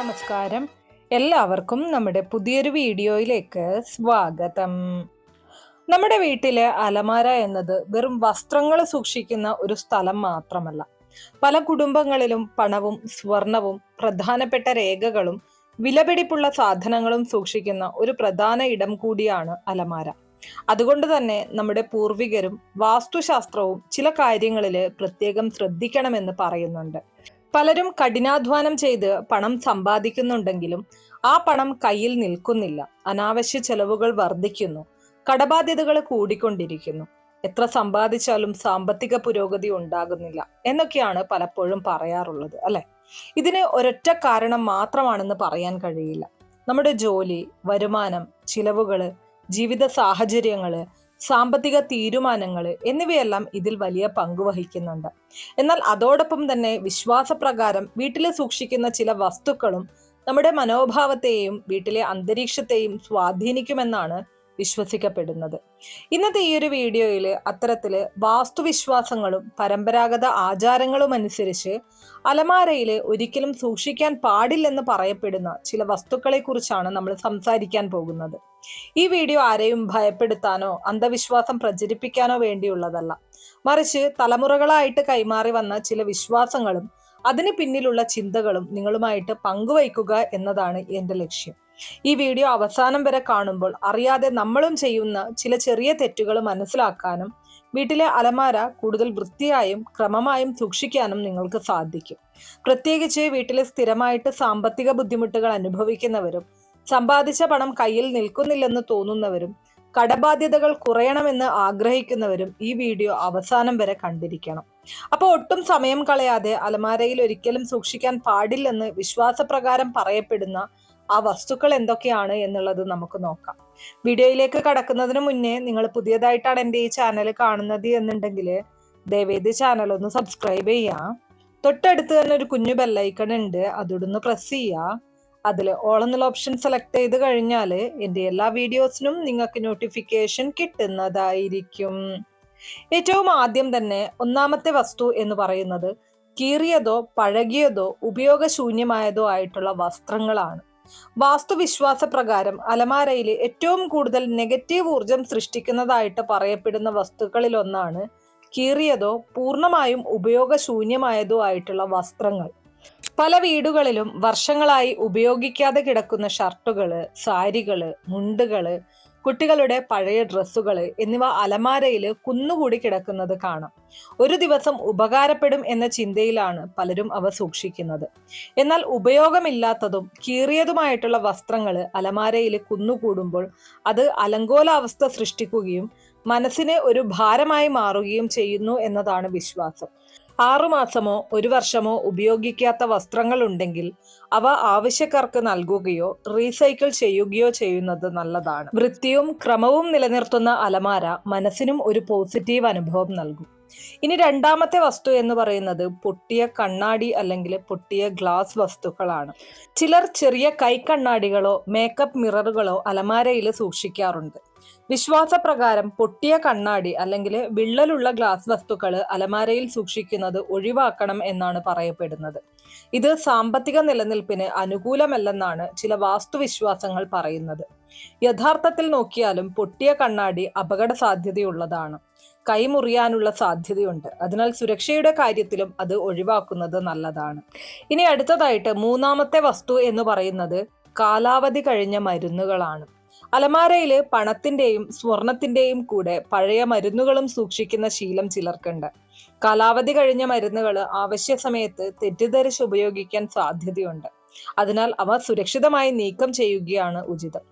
നമസ്കാരം. എല്ലാവർക്കും നമ്മുടെ പുതിയൊരു വീഡിയോയിലേക്ക് സ്വാഗതം. നമ്മുടെ വീട്ടിലെ അലമാര എന്നത് വെറും വസ്ത്രങ്ങൾ സൂക്ഷിക്കുന്ന ഒരു സ്ഥലം മാത്രമല്ല. പല കുടുംബങ്ങളിലും പണവും സ്വർണവും പ്രധാനപ്പെട്ട രേഖകളും വിലപിടിപ്പുള്ള സാധനങ്ങളും സൂക്ഷിക്കുന്ന ഒരു പ്രധാന ഇടം കൂടിയാണ് അലമാര. അതുകൊണ്ട് തന്നെ നമ്മുടെ പൂർവികരും വാസ്തുശാസ്ത്രവും ചില കാര്യങ്ങളിൽ പ്രത്യേകം ശ്രദ്ധിക്കണമെന്ന് പറയുന്നുണ്ട്. പലരും കഠിനാധ്വാനം ചെയ്ത് പണം സമ്പാദിക്കുന്നുണ്ടെങ്കിലും ആ പണം കയ്യിൽ നിൽക്കുന്നില്ല. അനാവശ്യ ചെലവുകൾ വർദ്ധിക്കുന്നു, കടബാധ്യതകൾ കൂടിക്കൊണ്ടിരിക്കുന്നു, എത്ര സമ്പാദിച്ചാലും സാമ്പത്തിക പുരോഗതി ഉണ്ടാകുന്നില്ല എന്നൊക്കെയാണ് പലപ്പോഴും പറയാറുള്ളത്, അല്ലെ? ഇതിന് ഒരൊറ്റ കാരണം മാത്രമാണെന്ന് പറയാൻ കഴിയില്ല. നമ്മുടെ ജോലി, വരുമാനം, ചിലവുകള്, ജീവിത സാഹചര്യങ്ങള്, സാമ്പത്തിക തീരുമാനങ്ങൾ എന്നിവയെല്ലാം ഇതിൽ വലിയ പങ്ക് വഹിക്കുന്നുണ്ട്. എന്നാൽ അതോടൊപ്പം തന്നെ വിശ്വാസപ്രകാരം വീട്ടിൽ സൂക്ഷിക്കുന്ന ചില വസ്തുക്കളും നമ്മുടെ മനോഭാവത്തെയും വീട്ടിലെ അന്തരീക്ഷത്തെയും സ്വാധീനിക്കുമെന്നാണ് വിശ്വസിക്കപ്പെടുന്നത്. ഇന്നത്തെ ഈ ഒരു വീഡിയോയിൽ അത്തരത്തില് വാസ്തുവിശ്വാസങ്ങളും പരമ്പരാഗത ആചാരങ്ങളും അനുസരിച്ച് അലമാരയിൽ ഒരിക്കലും സൂക്ഷിക്കാൻ പാടില്ലെന്ന് പറയപ്പെടുന്ന ചില വസ്തുക്കളെ കുറിച്ചാണ് നമ്മൾ സംസാരിക്കാൻ പോകുന്നത്. ഈ വീഡിയോ ആരെയും ഭയപ്പെടുത്താനോ അന്ധവിശ്വാസം പ്രചരിപ്പിക്കാനോ വേണ്ടിയുള്ളതല്ല. മറിച്ച് തലമുറകളായിട്ട് കൈമാറി വന്ന ചില വിശ്വാസങ്ങളും അതിന് പിന്നിലുള്ള ചിന്തകളും നിങ്ങളുമായിട്ട് പങ്കുവയ്ക്കുക എന്നതാണ് എന്റെ ലക്ഷ്യം. ഈ വീഡിയോ അവസാനം വരെ കാണുമ്പോൾ അറിയാതെ നമ്മളും ചെയ്യുന്ന ചില ചെറിയ തെറ്റുകൾ മനസ്സിലാക്കാനും വീട്ടിലെ അലമാര കൂടുതൽ വൃത്തിയായും ക്രമമായും സൂക്ഷിക്കാനും നിങ്ങൾക്ക് സാധിക്കും. പ്രത്യേകിച്ച് വീട്ടിലെ സ്ഥിരമായിട്ട് സാമ്പത്തിക ബുദ്ധിമുട്ടുകൾ അനുഭവിക്കുന്നവരും സമ്പാദിച്ച പണം കയ്യിൽ നിൽക്കുന്നില്ലെന്ന് തോന്നുന്നവരും കടബാധ്യതകൾ കുറയണമെന്ന് ആഗ്രഹിക്കുന്നവരും ഈ വീഡിയോ അവസാനം വരെ കണ്ടിരിക്കണം. അപ്പോൾ ഒട്ടും സമയം കളയാതെ അലമാരയിൽ ഒരിക്കലും സൂക്ഷിക്കാൻ പാടില്ലെന്ന് വിശ്വാസപ്രകാരം പറയപ്പെടുന്ന ആ വസ്തുക്കൾ എന്തൊക്കെയാണ് എന്നുള്ളത് നമുക്ക് നോക്കാം. വീഡിയോയിലേക്ക് കടക്കുന്നതിന് മുന്നേ നിങ്ങൾ പുതിയതായിട്ടാണ് എൻ്റെ ഈ ചാനൽ കാണുന്നത് എന്നുണ്ടെങ്കിൽ ദയവേത് ചാനൽ ഒന്ന് സബ്സ്ക്രൈബ് ചെയ്യാം. തൊട്ടടുത്ത് തന്നെ ഒരു കുഞ്ഞു ബെല്ലൈക്കൺ ഉണ്ട്, അതൊന്ന് പ്രസ് ചെയ്യുക. അതിൽ ഓൾ എന്നുള്ള ഓപ്ഷൻ സെലക്ട് ചെയ്ത് കഴിഞ്ഞാൽ എൻ്റെ എല്ലാ വീഡിയോസിനും നിങ്ങൾക്ക് നോട്ടിഫിക്കേഷൻ കിട്ടുന്നതായിരിക്കും. ഏറ്റവും ആദ്യം തന്നെ ഒന്നാമത്തെ വസ്തു എന്ന് പറയുന്നത് കീറിയതോ പഴകിയതോ ഉപയോഗശൂന്യമായതോ ആയിട്ടുള്ള വസ്ത്രങ്ങളാണ്. വാസ്തുവിശ്വാസ പ്രകാരം അലമാരയിൽ ഏറ്റവും കൂടുതൽ നെഗറ്റീവ് ഊർജം സൃഷ്ടിക്കുന്നതായിട്ട് പറയപ്പെടുന്ന വസ്തുക്കളിൽ ഒന്നാണ് കീറിയതോ പൂർണ്ണമായും ഉപയോഗശൂന്യമായതോ ആയിട്ടുള്ള വസ്ത്രങ്ങൾ. പല വീടുകളിലും വർഷങ്ങളായി ഉപയോഗിക്കാതെ കിടക്കുന്ന ഷർട്ടുകള്, സാരികള്, മുണ്ടുകള്, കുട്ടികളുടെ പഴയ ഡ്രസ്സുകള് എന്നിവ അലമാരയിൽ കുന്നുകൂടി കിടക്കുന്നത് കാണാം. ഒരു ദിവസം ഉപകാരപ്പെടും എന്ന ചിന്തയിലാണ് പലരും അവ സൂക്ഷിക്കുന്നത്. എന്നാൽ ഉപയോഗമില്ലാത്തതും കീറിയതുമായിട്ടുള്ള വസ്ത്രങ്ങൾ അലമാരയിൽ കുന്നുകൂടുമ്പോൾ അത് അലങ്കോലാവസ്ഥ സൃഷ്ടിക്കുകയും മനസ്സിന് ഒരു ഭാരമായി മാറുകയും ചെയ്യുന്നു എന്നതാണ് വിശ്വാസം. 6 മാസമോ 1 വർഷമോ ഉപയോഗിക്കാത്ത വസ്ത്രങ്ങൾ ഉണ്ടെങ്കിൽ അവ ആവശ്യക്കാർക്ക് നൽകുകയോ റീസൈക്കിൾ ചെയ്യുകയോ ചെയ്യുന്നത് നല്ലതാണ്. വൃത്തിയും ക്രമവും നിലനിർത്തുന്ന അലമാര മനസ്സിനും ഒരു പോസിറ്റീവ് അനുഭവം നൽകും. ഇനി രണ്ടാമത്തെ വസ്തു എന്ന് പറയുന്നത് പൊട്ടിയ കണ്ണാടി അല്ലെങ്കിൽ പൊട്ടിയ ഗ്ലാസ് വസ്തുക്കളാണ്. ചിലർ ചെറിയ കൈക്കണ്ണാടികളോ മേക്കപ്പ് മിററുകളോ അലമാരയിൽ സൂക്ഷിക്കാറുണ്ട്. വിശ്വാസപ്രകാരം പൊട്ടിയ കണ്ണാടി അല്ലെങ്കിൽ വിള്ളലുള്ള ഗ്ലാസ് വസ്തുക്കൾ അലമാരയിൽ സൂക്ഷിക്കുന്നത് ഒഴിവാക്കണം എന്നാണ് പറയപ്പെടുന്നത്. ഇത് സാമ്പത്തിക നിലനിൽപ്പിന് അനുകൂലമല്ലെന്നാണ് ചില വാസ്തുവിശ്വാസങ്ങൾ പറയുന്നത്. യഥാർത്ഥത്തിൽ നോക്കിയാലും പൊട്ടിയ കണ്ണാടി അപകട സാധ്യതയുള്ളതാണ്, കൈമുറിയാനുള്ള സാധ്യതയുണ്ട്. അതിനാൽ സുരക്ഷയുടെ കാര്യത്തിലും അത് ഒഴിവാക്കുന്നത് നല്ലതാണ്. ഇനി അടുത്തതായിട്ട് മൂന്നാമത്തെ വസ്തു എന്ന് പറയുന്നത് കാലാവധി കഴിഞ്ഞ മരുന്നുകളാണ്. അലമാരയിൽ പണത്തിന്റെയും സ്വർണത്തിന്റെയും കൂടെ പഴയ മരുന്നുകളും സൂക്ഷിക്കുന്ന ശീലം ചിലർക്കുണ്ട്. കാലാവധി കഴിഞ്ഞ മരുന്നുകൾ ആവശ്യ സമയത്ത് തെറ്റിദ്ധരിച്ച് ഉപയോഗിക്കാൻ സാധ്യതയുണ്ട്. അതിനാൽ അവ സുരക്ഷിതമായി നീക്കം ചെയ്യുകയാണ് ഉചിതം.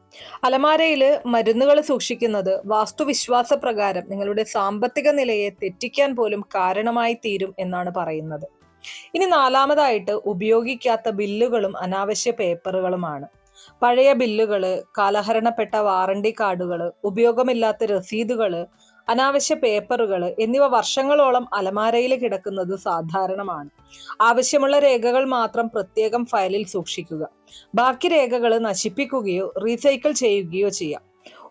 അലമാരയിൽ മരുന്നുകൾ സൂക്ഷിക്കുന്നത് വാസ്തുവിശ്വാസ പ്രകാരം നിങ്ങളുടെ സാമ്പത്തിക നിലയെ തെറ്റിക്കാൻ പോലും കാരണമായി തീരും എന്നാണ് പറയുന്നത്. ഇനി നാലാമതായിട്ട് ഉപയോഗിക്കാത്ത ബില്ലുകളും അനാവശ്യ പേപ്പറുകളുമാണ്. പഴയ ബില്ലുകള്, കാലഹരണപ്പെട്ട വാറണ്ടി കാർഡുകള്, ഉപയോഗമില്ലാത്ത രസീതുകള്, അനാവശ്യ പേപ്പറുകൾ എന്നിവ വർഷങ്ങളോളം അലമാരയിൽ കിടക്കുന്നത് സാധാരണമാണ്. ആവശ്യമുള്ള രേഖകൾ മാത്രം പ്രത്യേകം ഫയലിൽ സൂക്ഷിക്കുക. ബാക്കി രേഖകൾ നശിപ്പിക്കുകയോ റീസൈക്കിൾ ചെയ്യുകയോ ചെയ്യാം.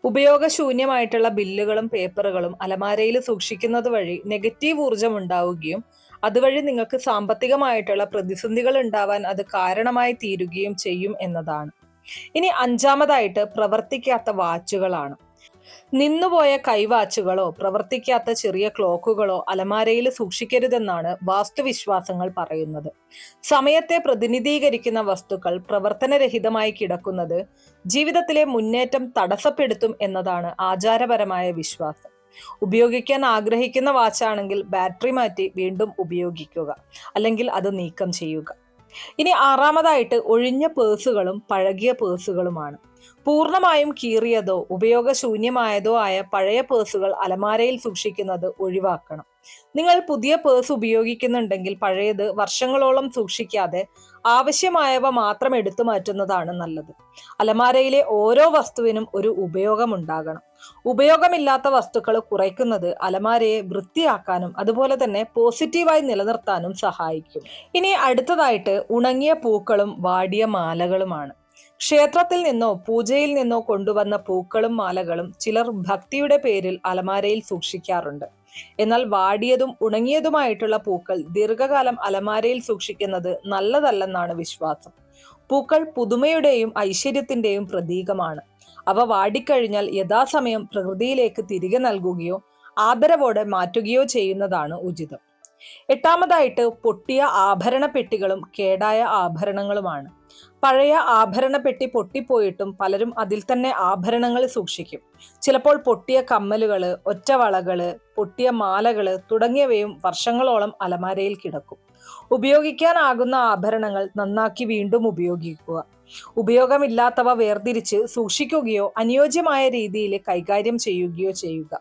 ഉപയോഗശൂന്യമായിട്ടുള്ള ബില്ലുകളും പേപ്പറുകളും അലമാരയിൽ സൂക്ഷിക്കുന്നത് വഴി നെഗറ്റീവ് ഊർജം ഉണ്ടാവുകയും അതുവഴി നിങ്ങൾക്ക് സാമ്പത്തികമായിട്ടുള്ള പ്രതിസന്ധികൾ ഉണ്ടാവാൻ അത് കാരണമായി തീരുകയും ചെയ്യും എന്നതാണ്. ഇനി അഞ്ചാമതായിട്ട് പ്രവർത്തിക്കാത്ത വാച്ചുകളാണ്. നിന്നുപോയ കൈവാച്ചുകളോ പ്രവർത്തിക്കാത്ത ചെറിയ ക്ലോക്കുകളോ അലമാരയിൽ സൂക്ഷിക്കരുതെന്നാണ് വാസ്തുവിശ്വാസങ്ങൾ പറയുന്നത്. സമയത്തെ പ്രതിനിധീകരിക്കുന്ന വസ്തുക്കൾ പ്രവർത്തനരഹിതമായി കിടക്കുന്നത് ജീവിതത്തിലെ മുന്നേറ്റം തടസ്സപ്പെടുത്തും എന്നതാണ് ആചാരപരമായ വിശ്വാസം. ഉപയോഗിക്കാൻ ആഗ്രഹിക്കുന്ന വാച്ചാണെങ്കിൽ ബാറ്ററി മാറ്റി വീണ്ടും ഉപയോഗിക്കുക, അല്ലെങ്കിൽ അത് നീക്കം ചെയ്യുക. ഇനി ആറാമതായിട്ട് ഒഴിഞ്ഞ പേഴ്സുകളും പഴകിയ പേഴ്സുകളുമാണ്. പൂർണ്ണമായും കീറിയതോ ഉപയോഗശൂന്യമായതോ ആയ പഴയ പേഴ്സുകൾ അലമാരയിൽ സൂക്ഷിക്കുന്നത് ഒഴിവാക്കണം. നിങ്ങൾ പുതിയ പേഴ്സ് ഉപയോഗിക്കുന്നുണ്ടെങ്കിൽ പഴയത് വർഷങ്ങളോളം സൂക്ഷിക്കാതെ ആവശ്യമായവ മാത്രം എടുത്തു മാറ്റുന്നതാണ് നല്ലത്. അലമാരയിലെ ഓരോ വസ്തുവിനും ഒരു ഉപയോഗമുണ്ടാകണം. ഉപയോഗമില്ലാത്ത വസ്തുക്കൾ കുറയ്ക്കുന്നത് അലമാരയെ വൃത്തിയാക്കാനും അതുപോലെ തന്നെ പോസിറ്റീവായി നിലനിർത്താനും സഹായിക്കും. ഇനി അടുത്തതായിട്ട് ഉണങ്ങിയ പൂക്കളും വാടിയ മാലകളുമാണ്. ക്ഷേത്രത്തിൽ നിന്നോ പൂജയിൽ നിന്നോ കൊണ്ടുവന്ന പൂക്കളും മാലകളും ചിലർ ഭക്തിയുടെ പേരിൽ അലമാരയിൽ സൂക്ഷിക്കാറുണ്ട്. എന്നാൽ വാടിയതും ഉണങ്ങിയതുമായിട്ടുള്ള പൂക്കൾ ദീർഘകാലം അലമാരയിൽ സൂക്ഷിക്കുന്നത് നല്ലതല്ലെന്നാണ് വിശ്വാസം. പൂക്കൾ പുതുമയുടെയും ഐശ്വര്യത്തിന്റെയും പ്രതീകമാണ്. അവ വാടിക്കഴിഞ്ഞാൽ യഥാസമയം പ്രകൃതിയിലേക്ക് തിരികെ നൽകുകയോ ആദരവോടെ മാറ്റുകയോ ചെയ്യുന്നതാണ് ഉചിതം. എട്ടാമതായിട്ട് പൊട്ടിയ ആഭരണ പെട്ടികളും കേടായ ആഭരണങ്ങളുമാണ്. പഴയ ആഭരണ പെട്ടി പൊട്ടിപ്പോയിട്ടും പലരും അതിൽ തന്നെ ആഭരണങ്ങൾ സൂക്ഷിക്കും. ചിലപ്പോൾ പൊട്ടിയ കമ്മലുകള്, ഒറ്റവളകള്, പൊട്ടിയ മാലകള് തുടങ്ങിയവയും വർഷങ്ങളോളം അലമാരയിൽ കിടക്കും. ഉപയോഗിക്കാനാകുന്ന ആഭരണങ്ങൾ നന്നാക്കി വീണ്ടും ഉപയോഗിക്കുക. ഉപയോഗമില്ലാത്തവ വേർതിരിച്ച് സൂക്ഷിക്കുകയോ അനുയോജ്യമായ രീതിയിൽ കൈകാര്യം ചെയ്യുകയോ ചെയ്യുക.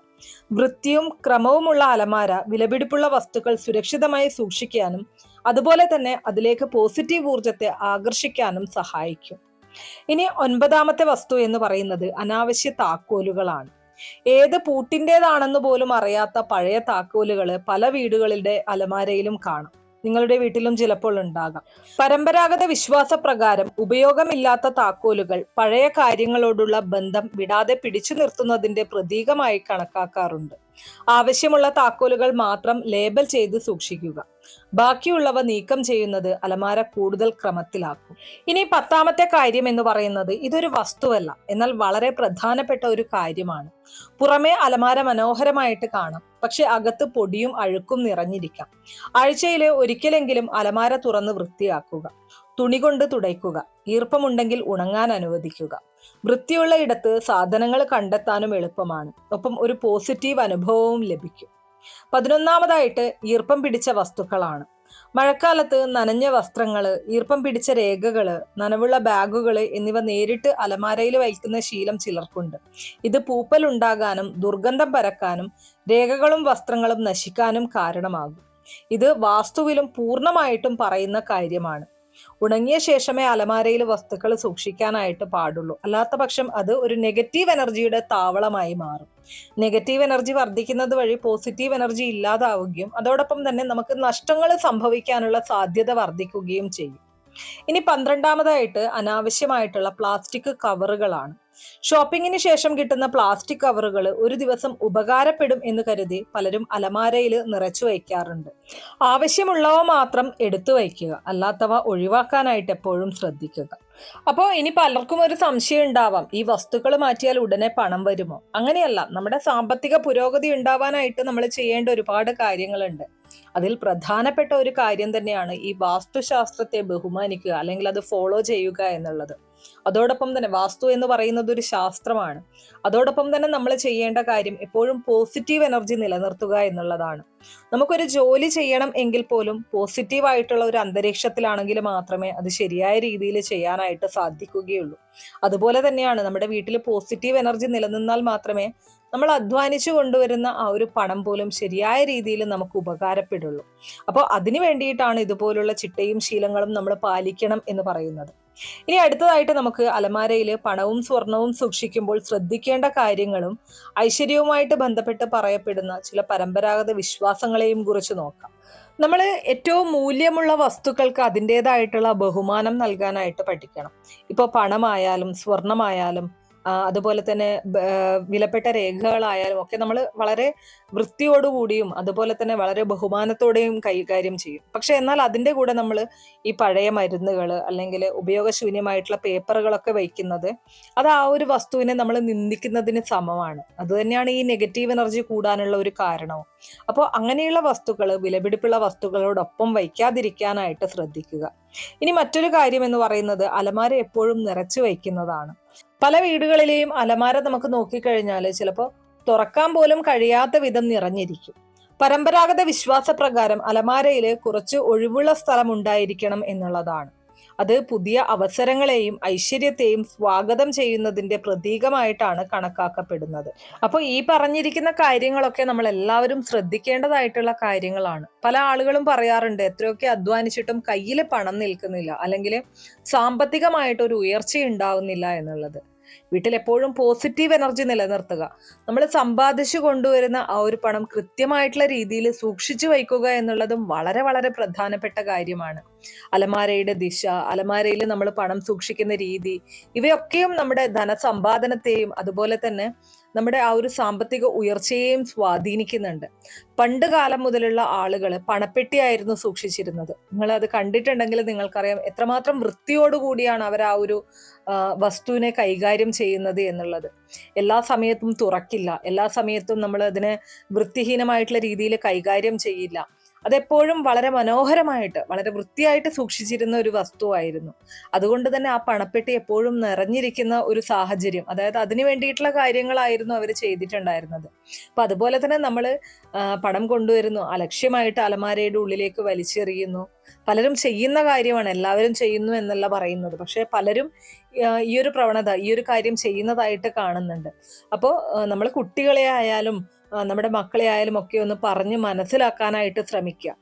വൃത്തിയും ക്രമവുമുള്ള അലമാര വിലപിടിപ്പുള്ള വസ്തുക്കൾ സുരക്ഷിതമായി സൂക്ഷിക്കാനും അതുപോലെ തന്നെ അതിലേക്ക് പോസിറ്റീവ് ഊർജത്തെ ആകർഷിക്കാനും സഹായിക്കും. ഇനി ഒൻപതാമത്തെ വസ്തു എന്ന് പറയുന്നത് അനാവശ്യ താക്കോലുകളാണ്. ഏത് പൂട്ടിൻ്റെതാണെന്ന് പോലും അറിയാത്ത പഴയ താക്കോലുകൾ പല വീടുകളുടെ അലമാരയിലും കാണാം. നിങ്ങളുടെ വീട്ടിലും ചിലപ്പോൾ ഉണ്ടാകാം. പരമ്പരാഗത വിശ്വാസപ്രകാരം ഉപയോഗമില്ലാത്ത താക്കോലുകൾ പഴയ കാര്യങ്ങളോടുള്ള ബന്ധം വിടാതെ പിടിച്ചു നിർത്തുന്നതിന്റെ പ്രതീകമായി കണക്കാക്കാറുണ്ട്. ആവശ്യമുള്ള താക്കോലുകൾ മാത്രം ലേബൽ ചെയ്ത് സൂക്ഷിക്കുക. ബാക്കിയുള്ളവ നീക്കം ചെയ്യുന്നത് അലമാര കൂടുതൽ ക്രമത്തിലാക്കും. ഇനി പത്താമത്തെ കാര്യം എന്ന് പറയുന്നത് ഇതൊരു വസ്തുവല്ല, എന്നാൽ വളരെ പ്രധാനപ്പെട്ട ഒരു കാര്യമാണ്. പുറമേ അലമാര മനോഹരമായിട്ട് കാണാം, പക്ഷെ അകത്ത് പൊടിയും അഴുക്കും നിറഞ്ഞിരിക്കാം. ആഴ്ചയിൽ ഒരിക്കലെങ്കിലും അലമാര തുറന്ന് വൃത്തിയാക്കുക. തുണി കൊണ്ട് തുടയ്ക്കുക. ഈർപ്പമുണ്ടെങ്കിൽ ഉണങ്ങാൻ അനുവദിക്കുക. വൃത്തിയുള്ള ഇടത്ത് സാധനങ്ങൾ കണ്ടെത്താനും എളുപ്പമാണ്. ഒപ്പം ഒരു പോസിറ്റീവ് അനുഭവവും ലഭിക്കും. 11ാമതായിട്ട് ഈർപ്പം പിടിച്ച വസ്തുക്കളാണ്. മഴക്കാലത്ത് നനഞ്ഞ വസ്ത്രങ്ങള്, ഈർപ്പം പിടിച്ച രേഖകള്, നനവുള്ള ബാഗുകള് എന്നിവ നേരിട്ട് അലമാരയിൽ വയ്ക്കുന്ന ശീലം ചിലർക്കുണ്ട്. ഇത് പൂപ്പൽ ഉണ്ടാകാനും ദുർഗന്ധം പരക്കാനും രേഖകളും വസ്ത്രങ്ങളും നശിക്കാനും കാരണമാകും. ഇത് വാസ്തുവിലും പൂർണ്ണമായിട്ടും പറയുന്ന കാര്യമാണ്. ഉണങ്ങിയ ശേഷമേ അലമാരയിൽ വസ്തുക്കൾ സൂക്ഷിക്കാനായിട്ട് പാടുള്ളൂ. അല്ലാത്ത പക്ഷം അത് ഒരു നെഗറ്റീവ് എനർജിയുടെ താവളമായി മാറും. നെഗറ്റീവ് എനർജി വർദ്ധിക്കുന്നത് വഴി പോസിറ്റീവ് എനർജി ഇല്ലാതാവുകയും അതോടൊപ്പം തന്നെ നമുക്ക് നഷ്ടങ്ങൾ സംഭവിക്കാനുള്ള സാധ്യത വർദ്ധിക്കുകയും ചെയ്യും. ഇനി 12ാമതായിട്ട് അനാവശ്യമായിട്ടുള്ള പ്ലാസ്റ്റിക് കവറുകളാണ്. ഷോപ്പിങ്ങിന് ശേഷം കിട്ടുന്ന പ്ലാസ്റ്റിക് കവറുകൾ ഒരു ദിവസം ഉപകാരപ്പെടും എന്ന് കരുതി പലരും അലമാരയിൽ നിറച്ചു വയ്ക്കാറുണ്ട്. ആവശ്യമുള്ളവ മാത്രം എടുത്തു വയ്ക്കുക, അല്ലാത്തവ ഒഴിവാക്കാനായിട്ട് എപ്പോഴും ശ്രദ്ധിക്കുക. അപ്പോൾ ഇനി പലർക്കും ഒരു സംശയം ഉണ്ടാവാം, ഈ വസ്തുക്കൾ മാറ്റിയാൽ ഉടനെ പണം വരുമോ? അങ്ങനെയല്ല. നമ്മുടെ സാമ്പത്തിക പുരോഗതി ഉണ്ടാവാനായിട്ട് നമ്മൾ ചെയ്യേണ്ട ഒരുപാട് കാര്യങ്ങളുണ്ട്. അതിൽ പ്രധാനപ്പെട്ട ഒരു കാര്യം തന്നെയാണ് ഈ വാസ്തുശാസ്ത്രത്തെ ബഹുമാനിക്കുക, അല്ലെങ്കിൽ അത് ഫോളോ ചെയ്യുക എന്നുള്ളത്. അതോടൊപ്പം തന്നെ വാസ്തു എന്ന് പറയുന്നത് ഒരു ശാസ്ത്രമാണ്. അതോടൊപ്പം തന്നെ നമ്മൾ ചെയ്യേണ്ട കാര്യം എപ്പോഴും പോസിറ്റീവ് എനർജി നിലനിർത്തുക എന്നുള്ളതാണ്. നമുക്കൊരു ജോലി ചെയ്യണം എങ്കിൽ പോലും പോസിറ്റീവായിട്ടുള്ള ഒരു അന്തരീക്ഷത്തിലാണെങ്കിൽ മാത്രമേ അത് ശരിയായ രീതിയിൽ ചെയ്യാനായിട്ട് സാധിക്കുകയുള്ളൂ. അതുപോലെ തന്നെയാണ് നമ്മുടെ വീട്ടിൽ പോസിറ്റീവ് എനർജി നിലനിന്നാൽ മാത്രമേ നമ്മൾ അധ്വാനിച്ചു കൊണ്ടുവരുന്ന ആ ഒരു പണം പോലും ശരിയായ രീതിയിൽ നമുക്ക് ഉപകാരപ്പെടുള്ളൂ. അപ്പോൾ അതിനു വേണ്ടിയിട്ടാണ് ഇതുപോലുള്ള ചിട്ടയും ശീലങ്ങളും നമ്മൾ പാലിക്കണം എന്ന് പറയുന്നത്. ഇനി അടുത്തതായിട്ട് നമുക്ക് അലമാരയിൽ പണവും സ്വർണവും സൂക്ഷിക്കുമ്പോൾ ശ്രദ്ധിക്കേണ്ട കാര്യങ്ങളും ഐശ്വര്യവുമായിട്ട് ബന്ധപ്പെട്ട് പറയപ്പെടുന്ന ചില പരമ്പരാഗത വിശ്വാസങ്ങളെയും കുറിച്ച് നോക്കാം. നമ്മൾ ഏറ്റവും മൂല്യമുള്ള വസ്തുക്കൾക്ക് അതിൻ്റെതായിട്ടുള്ള ബഹുമാനം നൽകാനായിട്ട് പഠിക്കണം. ഇപ്പോൾ പണമായാലും സ്വർണമായാലും അതുപോലെ തന്നെ വിലപ്പെട്ട രേഖകളായാലും ഒക്കെ നമ്മൾ വളരെ വൃത്തിയോടുകൂടിയും അതുപോലെ തന്നെ വളരെ ബഹുമാനത്തോടെയും കൈകാര്യം ചെയ്യും. പക്ഷെ എന്നാൽ അതിൻ്റെ കൂടെ നമ്മൾ ഈ പഴയ മരുന്നുകൾ അല്ലെങ്കിൽ ഉപയോഗശൂന്യമായിട്ടുള്ള പേപ്പറുകളൊക്കെ വയ്ക്കുന്നത് അത് ആ ഒരു വസ്തുവിനെ നമ്മൾ നിന്ദിക്കുന്നതിന് സമമാണ്. അത് തന്നെയാണ് ഈ നെഗറ്റീവ് എനർജി കൂടാനുള്ള ഒരു കാരണവും. അപ്പോൾ അങ്ങനെയുള്ള വസ്തുക്കൾ, വിലപിടിപ്പുള്ള വസ്തുക്കളോടൊപ്പം വയ്ക്കാതിരിക്കാനായിട്ട് ശ്രദ്ധിക്കുക. ഇനി മറ്റൊരു കാര്യം എന്ന് പറയുന്നത് അലമാര എപ്പോഴും നിറച്ചു വയ്ക്കുന്നതാണ്. പല വീടുകളിലെയും അലമാര നമുക്ക് നോക്കിക്കഴിഞ്ഞാൽ ചിലപ്പോൾ തുറക്കാൻ പോലും കഴിയാത്ത വിധം നിറഞ്ഞിരിക്കും. പരമ്പരാഗത വിശ്വാസപ്രകാരം അലമാരയിൽ കുറച്ച് ഒഴിവുള്ള സ്ഥലം ഉണ്ടായിരിക്കണം എന്നുള്ളതാണ്. അത് പുതിയ അവസരങ്ങളെയും ഐശ്വര്യത്തെയും സ്വാഗതം ചെയ്യുന്നതിന്റെ പ്രതീകമായിട്ടാണ് കണക്കാക്കപ്പെടുന്നത്. അപ്പോൾ ഈ പറഞ്ഞിരിക്കുന്ന കാര്യങ്ങളൊക്കെ നമ്മൾ എല്ലാവരും ശ്രദ്ധിക്കേണ്ടതായിട്ടുള്ള കാര്യങ്ങളാണ്. പല ആളുകളും പറയാറുണ്ട് എത്രയൊക്കെ അധ്വാനിച്ചിട്ടും കയ്യിൽ പണം നിൽക്കുന്നില്ല, അല്ലെങ്കിൽ സാമ്പത്തികമായിട്ടൊരു ഉയർച്ച ഉണ്ടാവുന്നില്ല എന്നുള്ളത്. വീട്ടിൽ എപ്പോഴും പോസിറ്റീവ് എനർജി നിലനിർത്തുക. നമ്മൾ സമ്പാദിച്ചു കൊണ്ടുവരുന്ന ആ ഒരു പണം കൃത്യമായിട്ടുള്ള രീതിയിൽ സൂക്ഷിച്ചു വയ്ക്കുക എന്നുള്ളതും വളരെ വളരെ പ്രധാനപ്പെട്ട കാര്യമാണ്. അലമാരയുടെ ദിശ, അലമാരയിൽ നമ്മൾ പണം സൂക്ഷിക്കുന്ന രീതി, ഇവയൊക്കെയും നമ്മുടെ ധനസമ്പാദനത്തെയും അതുപോലെ തന്നെ നമ്മുടെ ആ ഒരു സാമ്പത്തിക ഉയർച്ചയെയും സ്വാധീനിക്കുന്നുണ്ട്. പണ്ട് കാലം മുതലുള്ള ആളുകൾ പണപ്പെട്ടിയായിരുന്നു സൂക്ഷിച്ചിരുന്നത്. നിങ്ങൾ അത് കണ്ടിട്ടുണ്ടെങ്കിൽ നിങ്ങൾക്കറിയാം എത്രമാത്രം വൃത്തിയോടുകൂടിയാണ് അവർ ആ ഒരു വസ്തുവിനെ കൈകാര്യം ചെയ്യുന്നത് എന്നുള്ളത്. എല്ലാ സമയത്തും തുറക്കില്ല, എല്ലാ സമയത്തും നമ്മൾ അതിനെ വൃത്തിഹീനമായിട്ടുള്ള രീതിയിൽ കൈകാര്യം ചെയ്യില്ല. അതെപ്പോഴും വളരെ മനോഹരമായിട്ട് വളരെ വൃത്തിയായിട്ട് സൂക്ഷിച്ചിരുന്ന ഒരു വസ്തുവായിരുന്നു. അതുകൊണ്ട് തന്നെ ആ പണപ്പെട്ടി എപ്പോഴും നിറഞ്ഞിരിക്കുന്ന ഒരു സാഹചര്യം, അതായത് അതിന് വേണ്ടിയിട്ടുള്ള കാര്യങ്ങളായിരുന്നു അവർ ചെയ്തിട്ടുണ്ടായിരുന്നത്. അപ്പൊ അതുപോലെ തന്നെ നമ്മൾ പണം കൊണ്ടുവരുന്നു, അലക്ഷ്യമായിട്ട് അലമാരയുടെ ഉള്ളിലേക്ക് വലിച്ചെറിയുന്നു. പലരും ചെയ്യുന്ന കാര്യമാണ്, എല്ലാവരും ചെയ്യുന്നു എന്നല്ല പറയുന്നത്, പക്ഷെ പലരും ഈ ഒരു പ്രവണത, ഈ ഒരു കാര്യം ചെയ്യുന്നതായിട്ട് കാണുന്നുണ്ട്. അപ്പോൾ നമ്മൾ കുട്ടികളെ ആയാലും നമ്മുടെ മക്കളെ ആയാലും ഒക്കെ ഒന്ന് പറഞ്ഞ് മനസ്സിലാക്കാനായിട്ട് ശ്രമിക്കുക.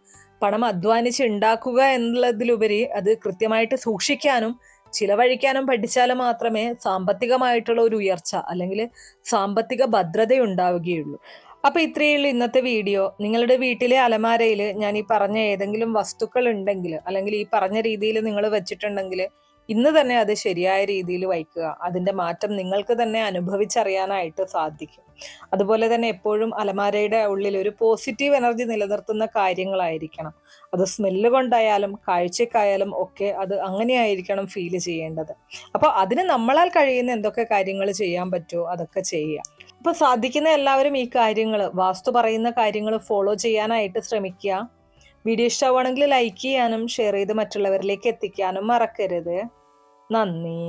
പണം അധ്വാനിച്ച് ഉണ്ടാക്കുക എന്നുള്ളതിലുപരി അത് കൃത്യമായിട്ട് സൂക്ഷിക്കാനും ചിലവഴിക്കാനും പഠിച്ചാൽ മാത്രമേ സാമ്പത്തികമായിട്ടുള്ള ഒരു ഉയർച്ച അല്ലെങ്കിൽ സാമ്പത്തിക ഭദ്രത ഉണ്ടാവുകയുള്ളൂ. അപ്പൊ ഇത്രയേ ഉള്ളൂ ഇന്നത്തെ വീഡിയോ. നിങ്ങളുടെ വീട്ടിലെ അലമാരയിൽ ഞാൻ ഈ പറഞ്ഞ ഏതെങ്കിലും വസ്തുക്കൾ ഉണ്ടെങ്കിൽ അല്ലെങ്കിൽ ഈ പറഞ്ഞ രീതിയിൽ നിങ്ങൾ വെച്ചിട്ടുണ്ടെങ്കിൽ ഇന്ന് തന്നെ അത് ശരിയായ രീതിയിൽ വയ്ക്കുക. അതിന്റെ മാറ്റം നിങ്ങൾക്ക് തന്നെ അനുഭവിച്ചറിയാനായിട്ട് സാധിക്കും. അതുപോലെ തന്നെ എപ്പോഴും അലമാരയുടെ ഉള്ളിൽ ഒരു പോസിറ്റീവ് എനർജി നിലനിർത്തുന്ന കാര്യങ്ങളായിരിക്കണം. അത് സ്മെല്ല് കൊണ്ടായാലും കാഴ്ചക്കായാലും ഒക്കെ അത് അങ്ങനെയായിരിക്കണം ഫീൽ ചെയ്യേണ്ടത്. അപ്പോൾ അതിന് നമ്മളാൽ കഴിയുന്ന എന്തൊക്കെ കാര്യങ്ങൾ ചെയ്യാൻ പറ്റുമോ അതൊക്കെ ചെയ്യുക. അപ്പൊ സാധിക്കുന്ന എല്ലാവരും ഈ കാര്യങ്ങൾ, വാസ്തു പറയുന്ന കാര്യങ്ങൾ ഫോളോ ചെയ്യാനായിട്ട് ശ്രമിക്കുക. വീഡിയോ ഇഷ്ടമാണെങ്കിൽ ലൈക്ക് ചെയ്യാനും ഷെയർ ചെയ്ത് മറ്റുള്ളവരിലേക്ക് എത്തിക്കാനും മറക്കരുത്. നന്ദി.